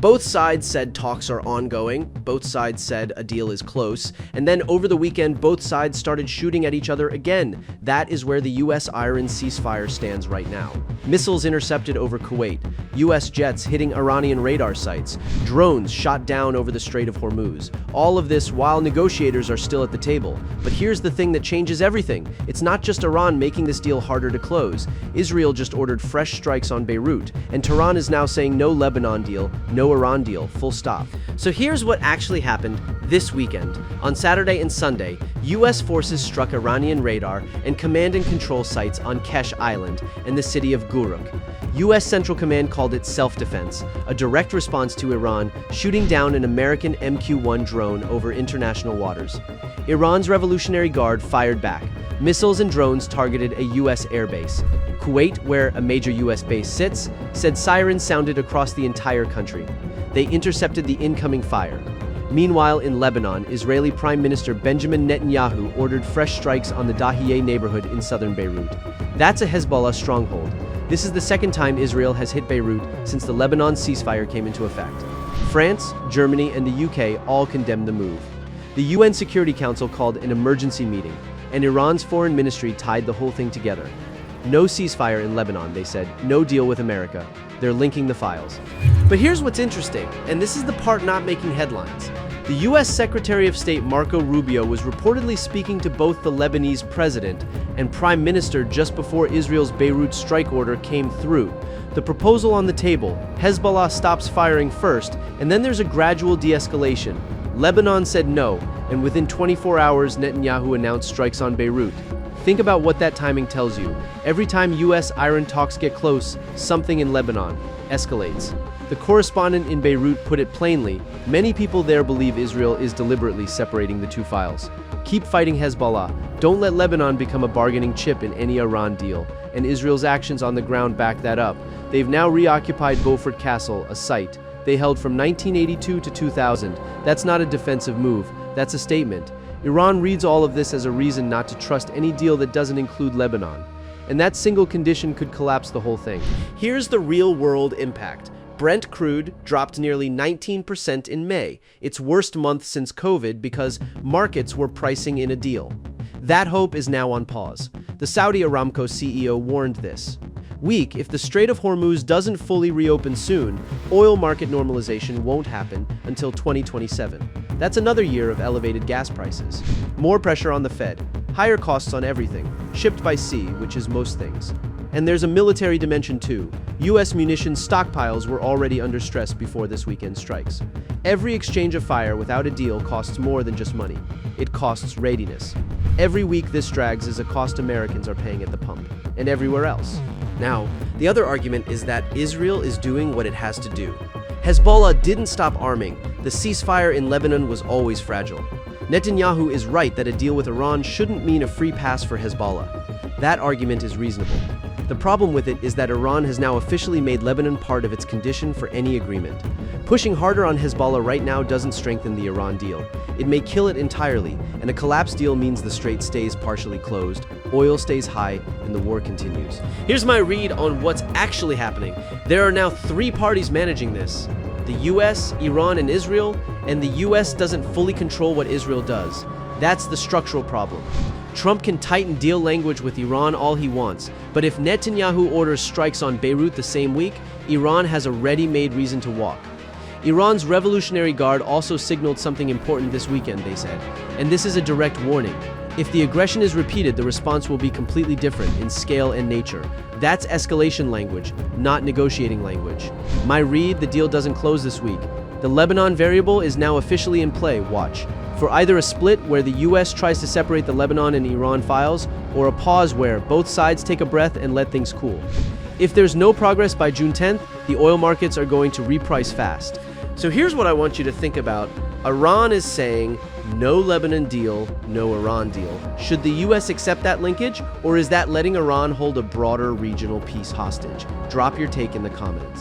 Both sides said talks are ongoing, both sides said a deal is close, and then over the weekend both sides started shooting at each other again. That is where the US-Iran ceasefire stands right now. Missiles intercepted over Kuwait, US jets hitting Iranian radar sites, drones shot down over the Strait of Hormuz. All of this while negotiators are still at the table. But here's the thing that changes everything. It's not just Iran making this deal harder to close. Israel just ordered fresh strikes on Beirut, and Tehran is now saying no Lebanon deal, no Iran deal, full stop. So here's what actually happened this weekend. On Saturday and Sunday, US forces struck Iranian radar and command and control sites on Kesh Island and the city of Guruk. US Central Command called it self-defense, a direct response to Iran shooting down an American MQ-1 drone over international waters. Iran's Revolutionary Guard fired back. Missiles and drones targeted a US airbase. Kuwait, where a major US base sits, said sirens sounded across the entire country. They intercepted the incoming fire. Meanwhile, in Lebanon, Israeli Prime Minister Benjamin Netanyahu ordered fresh strikes on the Dahiyeh neighborhood in southern Beirut. That's a Hezbollah stronghold. This is the second time Israel has hit Beirut since the Lebanon ceasefire came into effect. France, Germany, and the UK all condemned the move. The UN Security Council called an emergency meeting, and Iran's foreign ministry tied the whole thing together. No ceasefire in Lebanon, they said. No deal with America. They're linking the files. But here's what's interesting, and this is the part not making headlines. The US Secretary of State Marco Rubio was reportedly speaking to both the Lebanese president and prime minister just before Israel's Beirut strike order came through. The proposal on the table, Hezbollah stops firing first, and then there's a gradual de-escalation. Lebanon said no, and within 24 hours Netanyahu announced strikes on Beirut. Think about what that timing tells you. Every time US-Iran talks get close, something in Lebanon escalates. The correspondent in Beirut put it plainly, many people there believe Israel is deliberately separating the two files. Keep fighting Hezbollah. Don't let Lebanon become a bargaining chip in any Iran deal. And Israel's actions on the ground back that up. They've now reoccupied Beaufort Castle, a site they held from 1982 to 2000. That's not a defensive move, that's a statement. Iran reads all of this as a reason not to trust any deal that doesn't include Lebanon. And that single condition could collapse the whole thing. Here's the real-world impact. Brent crude dropped nearly 19% in May, its worst month since COVID because markets were pricing in a deal. That hope is now on pause. The Saudi Aramco CEO warned this week, if the Strait of Hormuz doesn't fully reopen soon, oil market normalization won't happen until 2027. That's another year of elevated gas prices. More pressure on the Fed, higher costs on everything, shipped by sea, which is most things. And there's a military dimension too. US munitions stockpiles were already under stress before this weekend's strikes. Every exchange of fire without a deal costs more than just money. It costs readiness. Every week this drags is a cost Americans are paying at the pump, and everywhere else. Now, the other argument is that Israel is doing what it has to do. Hezbollah didn't stop arming. The ceasefire in Lebanon was always fragile. Netanyahu is right that a deal with Iran shouldn't mean a free pass for Hezbollah. That argument is reasonable. The problem with it is that Iran has now officially made Lebanon part of its condition for any agreement. Pushing harder on Hezbollah right now doesn't strengthen the Iran deal. It may kill it entirely, and a collapsed deal means the strait stays partially closed, oil stays high, and the war continues. Here's my read on what's actually happening. There are now 3 parties managing this: the US, Iran, and Israel, and the US doesn't fully control what Israel does. That's the structural problem. Trump can tighten deal language with Iran all he wants, but if Netanyahu orders strikes on Beirut the same week, Iran has a ready-made reason to walk. Iran's Revolutionary Guard also signaled something important this weekend, they said, and this is a direct warning. If the aggression is repeated, the response will be completely different in scale and nature. That's escalation language, not negotiating language. My read, the deal doesn't close this week. The Lebanon variable is now officially in play, watch. For either a split where the US tries to separate the Lebanon and Iran files, or a pause where both sides take a breath and let things cool. If there's no progress by June 10th, the oil markets are going to reprice fast. So here's what I want you to think about. Iran is saying, no Lebanon deal, no Iran deal. Should the US accept that linkage, or is that letting Iran hold a broader regional peace hostage? Drop your take in the comments.